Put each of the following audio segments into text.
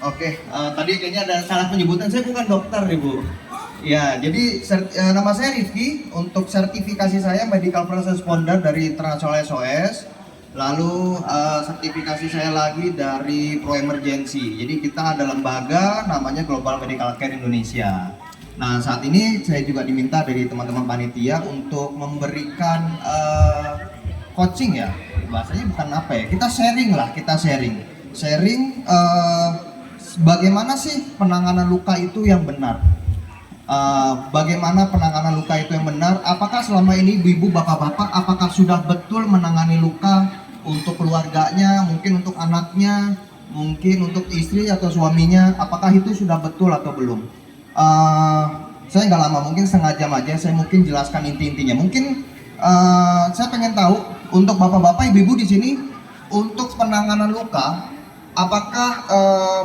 Oke, tadi kayaknya ada salah penyebutan. Saya bukan dokter, Ibu. Ya, jadi nama saya Rifki. Untuk sertifikasi saya Medical First Responder dari International SOS. Lalu sertifikasi saya lagi dari Pro Emergency. Jadi kita ada lembaga namanya Global Medical Care Indonesia. Nah, saat ini saya juga diminta dari teman-teman panitia untuk memberikan coaching ya. Bahasanya bukan apa ya? Kita sharing lah, kita sharing. Sharing bagaimana sih penanganan luka itu yang benar? Bagaimana penanganan luka itu yang benar? Apakah selama ini ibu-ibu, bapak-bapak, apakah sudah betul menangani luka untuk keluarganya, mungkin untuk anaknya, mungkin untuk istri atau suaminya? Apakah itu sudah betul atau belum? Saya nggak lama, mungkin setengah jam aja. Saya mungkin jelaskan inti-intinya. Mungkin saya pengen tahu untuk bapak-bapak, ibu-ibu di sini untuk penanganan luka. Apakah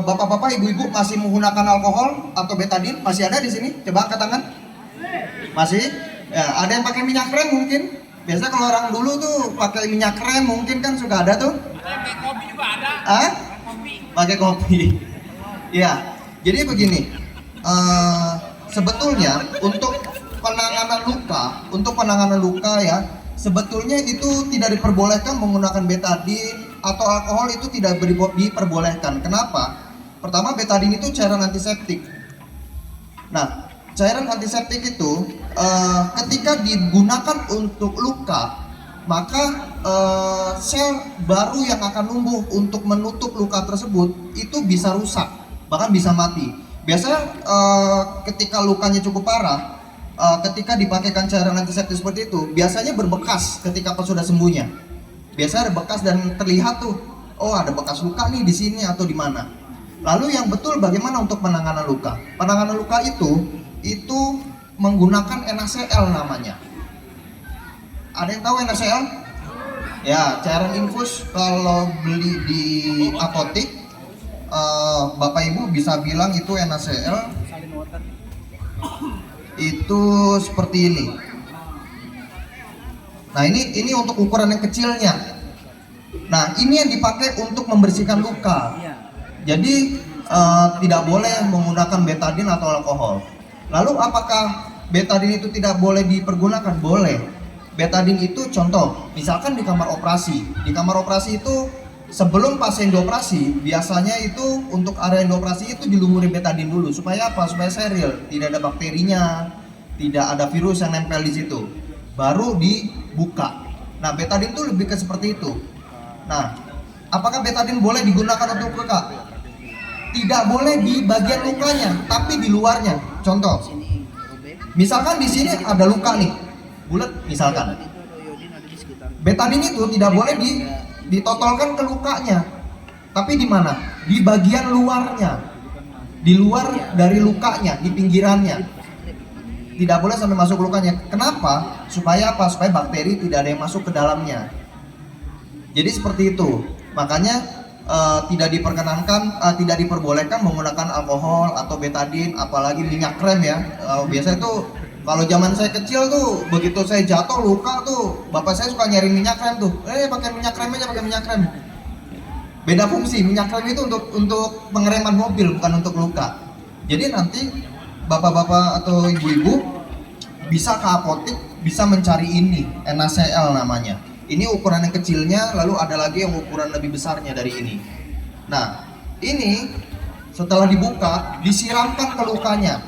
bapak-bapak, ibu-ibu masih menggunakan alkohol atau betadin? Masih ada di sini? Coba angkat tangan. Masih? Ya, ada yang pakai minyak krem mungkin? Biasa kalau orang dulu tuh pakai minyak krem mungkin kan suka ada tuh. Pakai kopi juga ada. Ah? Kopi. Pakai kopi. Ya, jadi begini. Sebetulnya untuk penanganan luka ya, sebetulnya itu tidak diperbolehkan menggunakan betadin atau alkohol, itu tidak diperbolehkan. Kenapa? Pertama, betadin itu cairan antiseptik. Nah, cairan antiseptik itu ketika digunakan untuk luka, maka sel baru yang akan numbuh untuk menutup luka tersebut itu bisa rusak, bahkan bisa mati. Biasanya ketika lukanya cukup parah, ketika dipakaikan cairan antiseptik seperti itu, biasanya berbekas ketika pas sudah sembuhnya. Biasanya ada bekas dan terlihat tuh, oh ada bekas luka nih di sini atau di mana. Lalu yang betul bagaimana untuk penanganan luka? Penanganan luka itu menggunakan NaCl namanya. Ada yang tahu NaCl? Ya, cairan infus kalau beli di apotik, Bapak Ibu bisa bilang itu NaCl. Itu seperti ini. Nah, ini untuk ukuran yang kecilnya. Nah, ini yang dipakai untuk membersihkan luka. Jadi tidak boleh menggunakan betadin atau alkohol. Lalu apakah betadin itu tidak boleh dipergunakan? Boleh. Betadin itu contoh, misalkan di kamar operasi. Di kamar operasi itu sebelum pasien dioperasi, biasanya itu untuk area yang dioperasi itu dilumuri betadin dulu. Supaya apa? Supaya steril, tidak ada bakterinya, tidak ada virus yang nempel di situ. Baru dibuka. Nah, betadin itu lebih ke seperti itu. Nah, apakah betadin boleh digunakan untuk luka? Tidak boleh di bagian lukanya, tapi di luarnya. Contoh, misalkan di sini ada luka nih, bulat misalkan. Betadin itu tidak boleh ditotolkan ke lukanya, tapi di mana? Di bagian luarnya, di luar dari lukanya, di pinggirannya. Tidak boleh sampai masuk ke lukanya. Kenapa? Supaya apa? Supaya bakteri tidak ada yang masuk ke dalamnya. Jadi seperti itu. Makanya tidak diperkenankan, tidak diperbolehkan menggunakan alkohol atau betadin, apalagi minyak krem ya. Biasanya tuh kalau zaman saya kecil tuh, begitu saya jatuh luka tuh, bapak saya suka nyari minyak krem tuh. Pakai minyak krem aja, pakai minyak krem. Beda fungsi, minyak krem itu untuk pengereman mobil, bukan untuk luka. Jadi nanti bapak-bapak atau ibu-ibu bisa ke apotik, bisa mencari ini, NaCl namanya. Ini ukuran yang kecilnya, lalu ada lagi yang ukuran lebih besarnya dari ini. Nah, ini setelah dibuka, disiramkan ke lukanya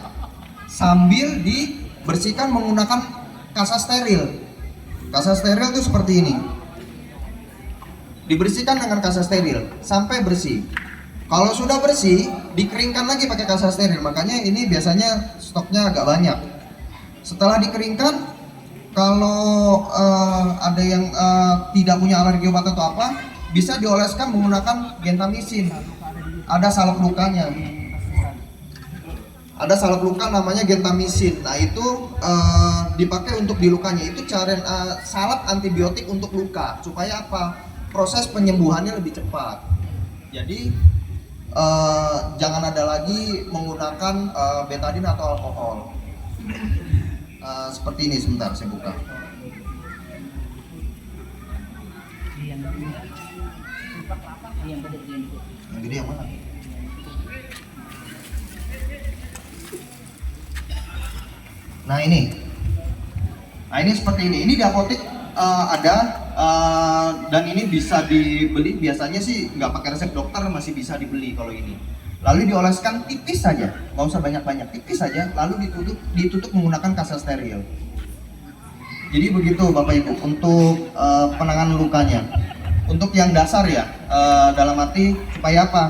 sambil dibersihkan menggunakan kasa steril. Kasa steril itu seperti ini. Dibersihkan dengan kasa steril sampai bersih. Kalau sudah bersih, dikeringkan lagi pakai kasa steril. Makanya ini biasanya stoknya agak banyak. Setelah dikeringkan, kalau ada yang tidak punya alergi obat atau apa, bisa dioleskan menggunakan gentamisin. Ada salep lukanya. Ada salep luka namanya gentamisin. Nah, itu dipakai untuk di lukanya. Itu cairan salep antibiotik untuk luka. Supaya apa? Proses penyembuhannya lebih cepat. Jadi jangan ada lagi menggunakan betadin atau alkohol. Seperti ini, sebentar saya buka. Yang gede yang mana? Nah ini, seperti ini. Ini di apotek ada, dan ini bisa dibeli. Biasanya sih nggak pakai resep dokter, masih bisa dibeli kalau ini. Lalu dioleskan tipis saja, nggak usah banyak-banyak, tipis saja. Lalu ditutup menggunakan kaca steril. Jadi begitu Bapak Ibu untuk penanganan lukanya. Untuk yang dasar ya, dalam arti supaya apa?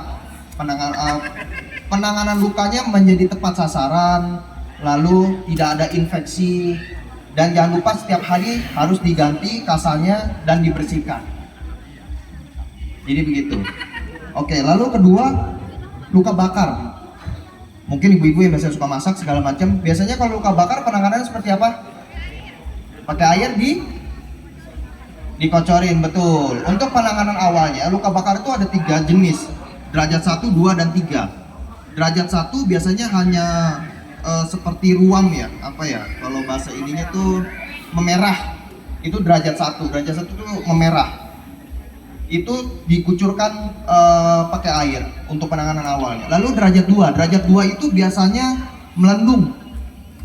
Penanganan lukanya menjadi tepat sasaran, lalu tidak ada infeksi, dan jangan lupa setiap hari harus diganti kasanya dan dibersihkan. Jadi begitu. Oke, lalu kedua, luka bakar. Mungkin ibu-ibu yang biasanya suka masak segala macam, biasanya kalau luka bakar penanganannya seperti apa? Pakai air dikocorin, betul. Untuk penanganan awalnya, luka bakar itu ada 3 jenis, derajat 1, 2, dan 3. Derajat 1 biasanya hanya seperti ruam ya, apa ya, kalau bahasa ininya tuh memerah. Itu derajat 1. Derajat 1 tuh memerah. Itu dikucurkan pakai air untuk penanganan awalnya. Lalu derajat 2. Derajat 2 itu biasanya melendung.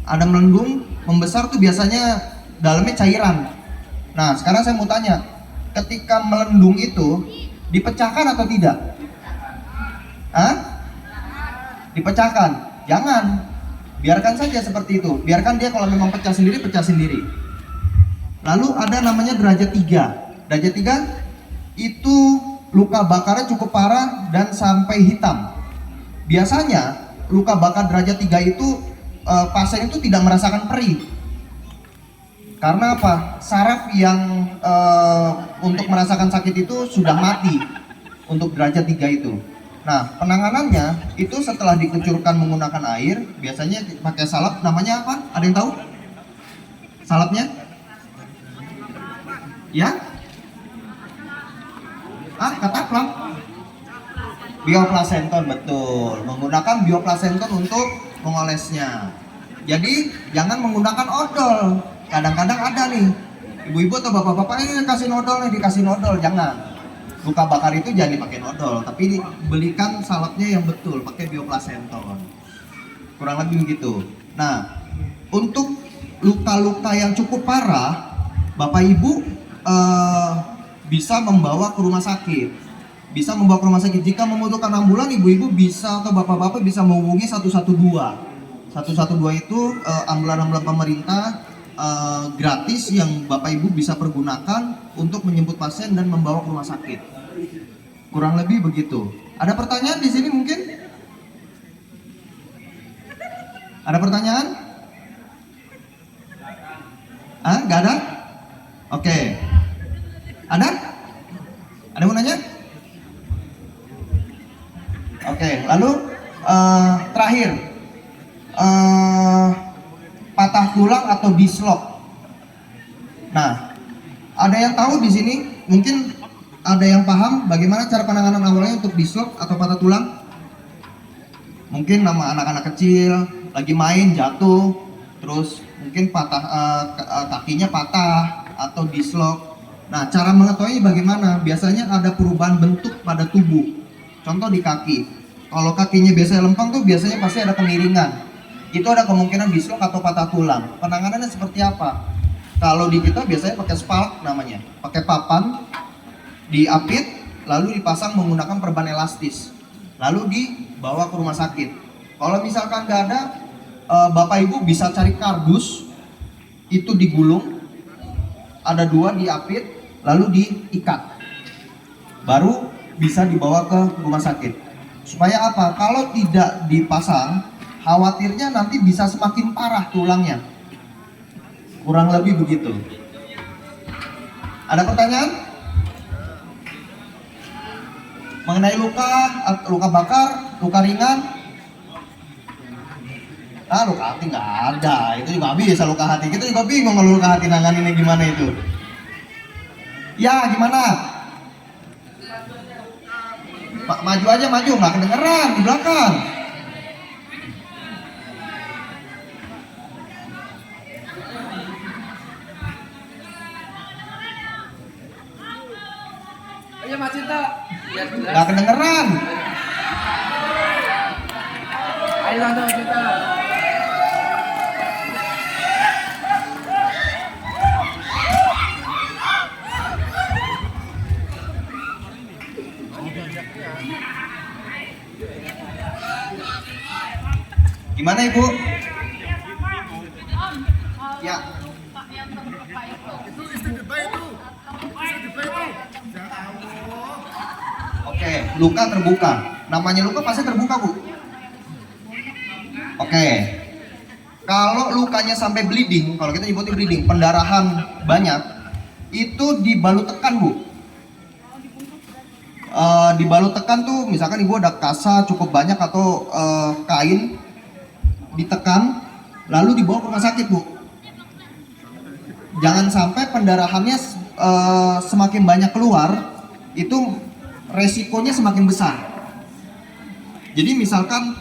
Ada melendung, membesar tuh biasanya dalamnya cairan. Nah, sekarang saya mau tanya, ketika melendung itu dipecahkan atau tidak? Hah? Dipecahkan? Jangan. Biarkan saja seperti itu. Biarkan dia kalau memang pecah sendiri, pecah sendiri. Lalu ada namanya derajat 3. Derajat 3 itu luka bakarnya cukup parah dan sampai hitam. Biasanya luka bakar derajat 3 itu pasien itu tidak merasakan perih. Karena apa? Saraf yang untuk merasakan sakit itu sudah mati untuk derajat 3 itu. Nah, penanganannya itu setelah dikucurkan menggunakan air, biasanya pakai salep, namanya apa? Ada yang tahu? Salapnya? Ya? Kataplang? Bioplasenton, betul. Menggunakan bioplasenton untuk mengolesnya. Jadi jangan menggunakan odol. Kadang-kadang ada nih ibu-ibu atau bapak-bapak ini kasih odol nih, dikasih odol, jangan. Luka bakar itu jangan dipakai odol, tapi belikan salapnya yang betul, pakai bioplasenton. Kurang lebih begitu. Nah, untuk luka-luka yang cukup parah, Bapak Ibu bisa membawa ke rumah sakit. Bisa membawa ke rumah sakit. Jika membutuhkan ambulan, ibu-ibu bisa atau bapak-bapak bisa menghubungi 112. 112 itu ambulan-ambulan pemerintah gratis yang Bapak Ibu bisa pergunakan untuk menjemput pasien dan membawa ke rumah sakit. Kurang lebih begitu. Ada pertanyaan di sini mungkin? Ada pertanyaan? Nggak ada? Oke. Ada? Ada yang mau nanya? Oke, lalu terakhir, patah tulang atau dislok. Nah, ada yang tahu di sini? Mungkin ada yang paham bagaimana cara penanganan awalnya untuk dislok atau patah tulang? Mungkin nama anak-anak kecil lagi main jatuh, terus mungkin patah kakinya patah atau dislok. Nah, cara mengetahui bagaimana? Biasanya ada perubahan bentuk pada tubuh. Contoh di kaki. Kalau kakinya biasanya lempeng tuh biasanya pasti ada kemiringan. Itu ada kemungkinan dislok atau patah tulang. Penanganannya seperti apa? Kalau di kita biasanya pakai spalk namanya, pakai papan, diapit, lalu dipasang menggunakan perban elastis, lalu dibawa ke rumah sakit. Kalau misalkan nggak ada, Bapak Ibu bisa cari kardus, itu digulung, ada 2 diapit, lalu diikat, baru bisa dibawa ke rumah sakit. Supaya apa? Kalau tidak dipasang, khawatirnya nanti bisa semakin parah tulangnya. Kurang lebih begitu. Ada pertanyaan? Mengenai luka bakar, luka ringan, luka hati nggak ada, itu juga bisa luka hati. Kita juga bingung kalau luka hati nanganinnya gimana itu. Ya gimana? Maju aja, maju, nggak kedengeran di belakang. Ayo Mas Cinta. Nggak kedengeran. Ayo Tante Mas Cinta. Gimana Ibu? Ya. Oke, luka terbuka. Namanya luka pasti terbuka, Bu. Oke. Kalau lukanya sampai bleeding, kalau kita nyebutnya bleeding, pendarahan banyak, itu dibalut tekan, Bu. Dibalut tekan tuh, misalkan Ibu ada kasa cukup banyak atau kain ditekan, lalu dibawa ke rumah sakit, Bu. Jangan sampai pendarahannya semakin banyak keluar, itu resikonya semakin besar. Jadi misalkan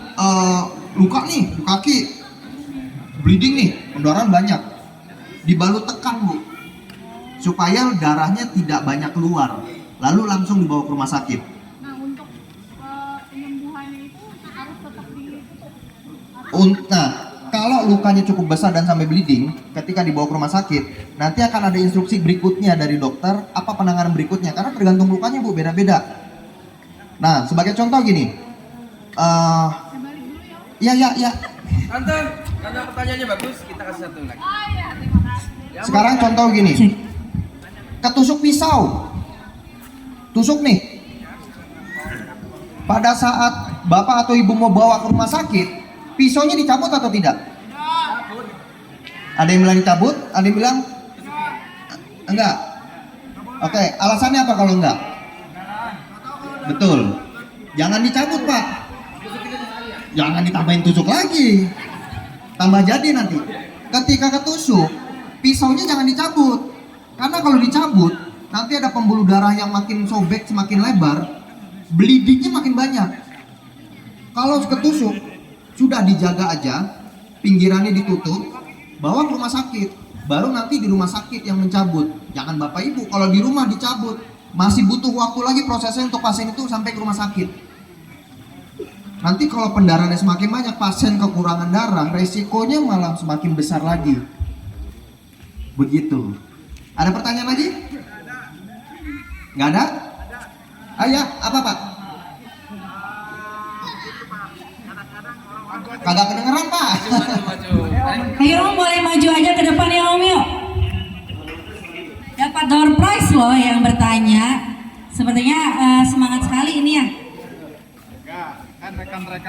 luka nih di kaki, bleeding nih, pendarahan banyak, dibalut tekan, Bu, supaya darahnya tidak banyak keluar, lalu langsung dibawa ke rumah sakit. Nah, untuk penyembuhannya itu harus tetap ditutup. Nah, kalau lukanya cukup besar dan sampai bleeding, ketika dibawa ke rumah sakit, nanti akan ada instruksi berikutnya dari dokter, apa penanganan berikutnya, karena tergantung lukanya, Bu, beda-beda. Nah, sebagai contoh gini, ya. Tante, karena pertanyaannya bagus, kita kasih satu lagi. Oh iya, terima kasih. Sekarang contoh gini, ketusuk pisau, tusuk nih. Pada saat bapak atau ibu mau bawa ke rumah sakit, pisaunya dicabut atau tidak? Ada yang bilang dicabut, ada yang bilang enggak. Oke, alasannya apa kalau enggak? Betul. Jangan dicabut, Pak. Jangan ditambahin tusuk lagi. Tambah jadi nanti. Ketika ketusuk, pisaunya jangan dicabut. Karena kalau dicabut, nanti ada pembuluh darah yang makin sobek, semakin lebar, bleedingnya makin banyak. Kalau ketusuk, sudah dijaga aja, pinggirannya ditutup, bawa ke rumah sakit. Baru nanti di rumah sakit yang mencabut. Jangan bapak ibu, kalau di rumah dicabut, masih butuh waktu lagi prosesnya untuk pasien itu sampai ke rumah sakit. Nanti kalau pendarahannya semakin banyak, pasien kekurangan darah, resikonya malah semakin besar lagi. Begitu. Ada pertanyaan lagi? Nggak ada? Ayo, apa Pak? Kagak kedengeran Pak. Ayo Om, boleh maju aja ke depan ya Om yuk. Dapat door prize loh yang bertanya. Sepertinya semangat sekali ini ya.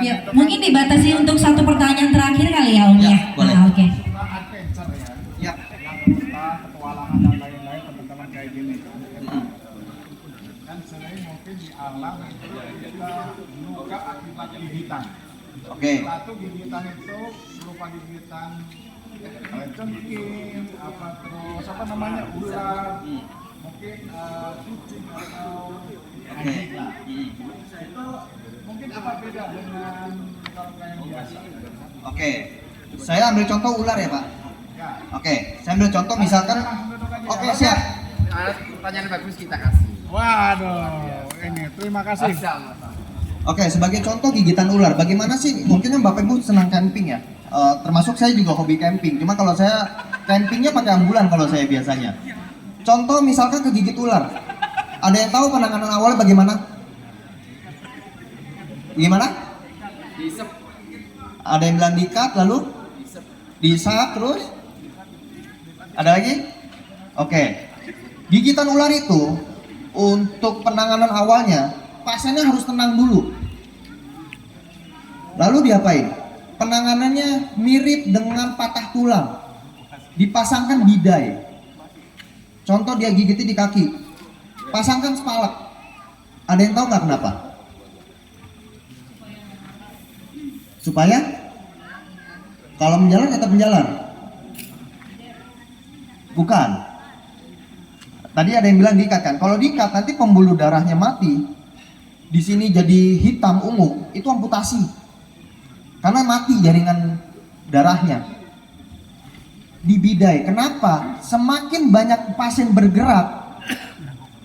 Ya, mungkin dibatasi untuk satu pertanyaan terakhir kali ya Om ya. Ya, boleh. Oke. Adventure Ya. ya, yang cerita petualangan dan lain-lain teman-teman kayak gini. Kan sering mungkin di alam kita luka akibat gigitan. Oke. Satu gigitan itu berupa gigitan cengking, apa terus apa namanya ular, mungkin kucing atau anjing lah. Itu mungkin apa beda dengan luka yang biasa? Oke. Saya ambil contoh ular ya Pak. Ya. Oke. Saya ambil contoh misalkan. Oke siap. Pertanyaan bagus kita kasih. Waduh, ini terima kasih. Oke, sebagai contoh gigitan ular, bagaimana sih? Mungkin yang Bapak Ibu senang camping ya, termasuk saya juga hobi camping. Cuma kalau saya campingnya pakai ambulan kalau saya biasanya. Contoh misalkan kegigit ular, ada yang tahu penanganan awalnya bagaimana? Gimana? Diisep. Ada yang bilang diikat lalu diisap terus? Ada lagi? Oke, gigitan ular itu untuk penanganan awalnya pasiennya harus tenang dulu. Lalu diapain? Penanganannya mirip dengan patah tulang. Dipasangkan bidai. Contoh dia gigitnya di kaki. Pasangkan spalak. Ada yang tahu nggak kenapa? Supaya kalau menjalar tetap menjalar. Bukan. Tadi ada yang bilang diikat kan. Kalau diikat nanti pembuluh darahnya mati. Di sini jadi hitam ungu, itu amputasi. Karena mati jaringan darahnya. Dibidai. Kenapa? Semakin banyak pasien bergerak,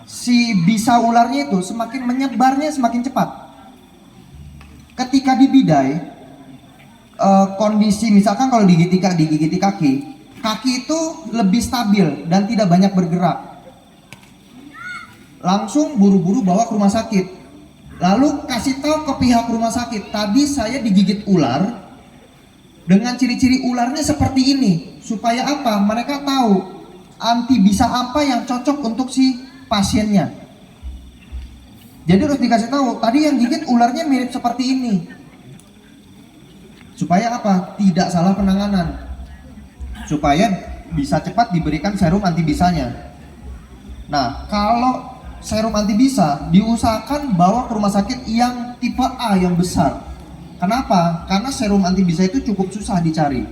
si bisa ularnya itu semakin menyebarnya semakin cepat. Ketika dibidai, kondisi misalkan kalau digigiti kaki, kaki itu lebih stabil dan tidak banyak bergerak. Langsung buru-buru bawa ke rumah sakit. Lalu kasih tahu ke pihak rumah sakit, tadi saya digigit ular dengan ciri-ciri ularnya seperti ini. Supaya apa? Mereka tahu antibisa apa yang cocok untuk si pasiennya. Jadi harus dikasih tahu, tadi yang gigit ularnya mirip seperti ini. Supaya apa? Tidak salah penanganan. Supaya bisa cepat diberikan serum antibisanya. Nah, kalau serum antibisa diusahakan bawa ke rumah sakit yang tipe A yang besar. Kenapa? Karena serum antibisa itu cukup susah dicari.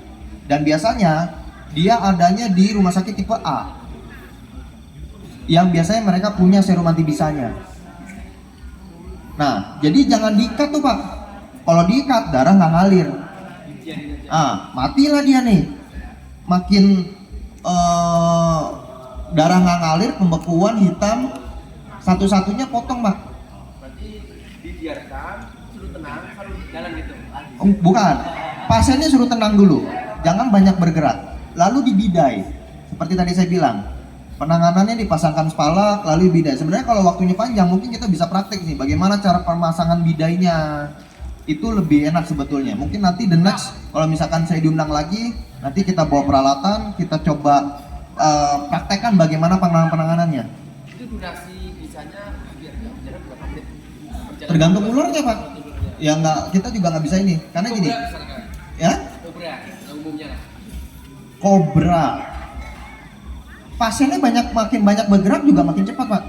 Dan biasanya dia adanya di rumah sakit tipe A. Yang biasanya mereka punya serum antibisanya. Nah, jadi jangan diikat tuh Pak. Kalau diikat darah nggak ngalir. Matilah dia nih. Makin darah nggak ngalir, pembekuan hitam, satu-satunya potong Pak. Berarti dibiarkan, suruh tenang, suruh jalan gitu. Bukan, pasiennya suruh tenang dulu, jangan banyak bergerak, lalu dibidai. Seperti tadi saya bilang, penanganannya dipasangkan spalak, lalu bidai. Sebenarnya kalau waktunya panjang, mungkin kita bisa praktek nih, bagaimana cara pemasangan bidainya. Itu lebih enak sebetulnya. Mungkin nanti the next, kalau misalkan saya diundang lagi, nanti kita bawa peralatan, kita coba praktekkan bagaimana penanganannya. Itu durasi bisanya biar nggak berjalan berapa menit? Tergantung ularnya Pak. Ya nggak, kita juga nggak bisa ini, karena gini, Kobra misalkan. ya. Kobra, yang umumnya lah. Kobra. Pasiennya makin banyak bergerak juga makin cepat Pak.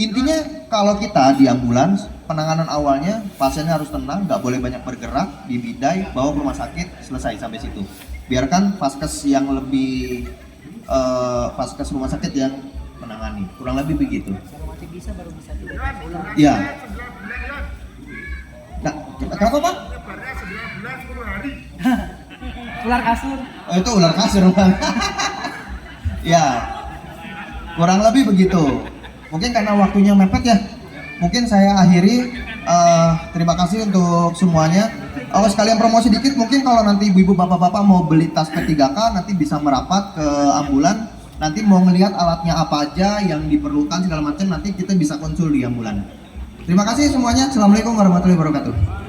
Intinya kalau kita di ambulans, penanganan awalnya pasiennya harus tenang, nggak boleh banyak bergerak, dibidai, bawa ke rumah sakit, selesai sampai situ. Biarkan vaskes yang lebih vaskes rumah sakit yang menangani, kurang lebih begitu. Iya. Nah, kenapa Pak? Ular kasur. Oh, itu ular kasur Bang. Ya, kurang lebih begitu. Mungkin karena waktunya mepet ya. Mungkin saya akhiri. Terima kasih untuk semuanya. Oh, sekalian promosi dikit, mungkin kalau nanti ibu-ibu bapak-bapak mau beli tas P3K nanti bisa merapat ke ambulan. Nanti mau ngelihat alatnya apa aja yang diperlukan segala macam, nanti kita bisa konsul di ambulan. Terima kasih semuanya. Assalamualaikum warahmatullahi wabarakatuh.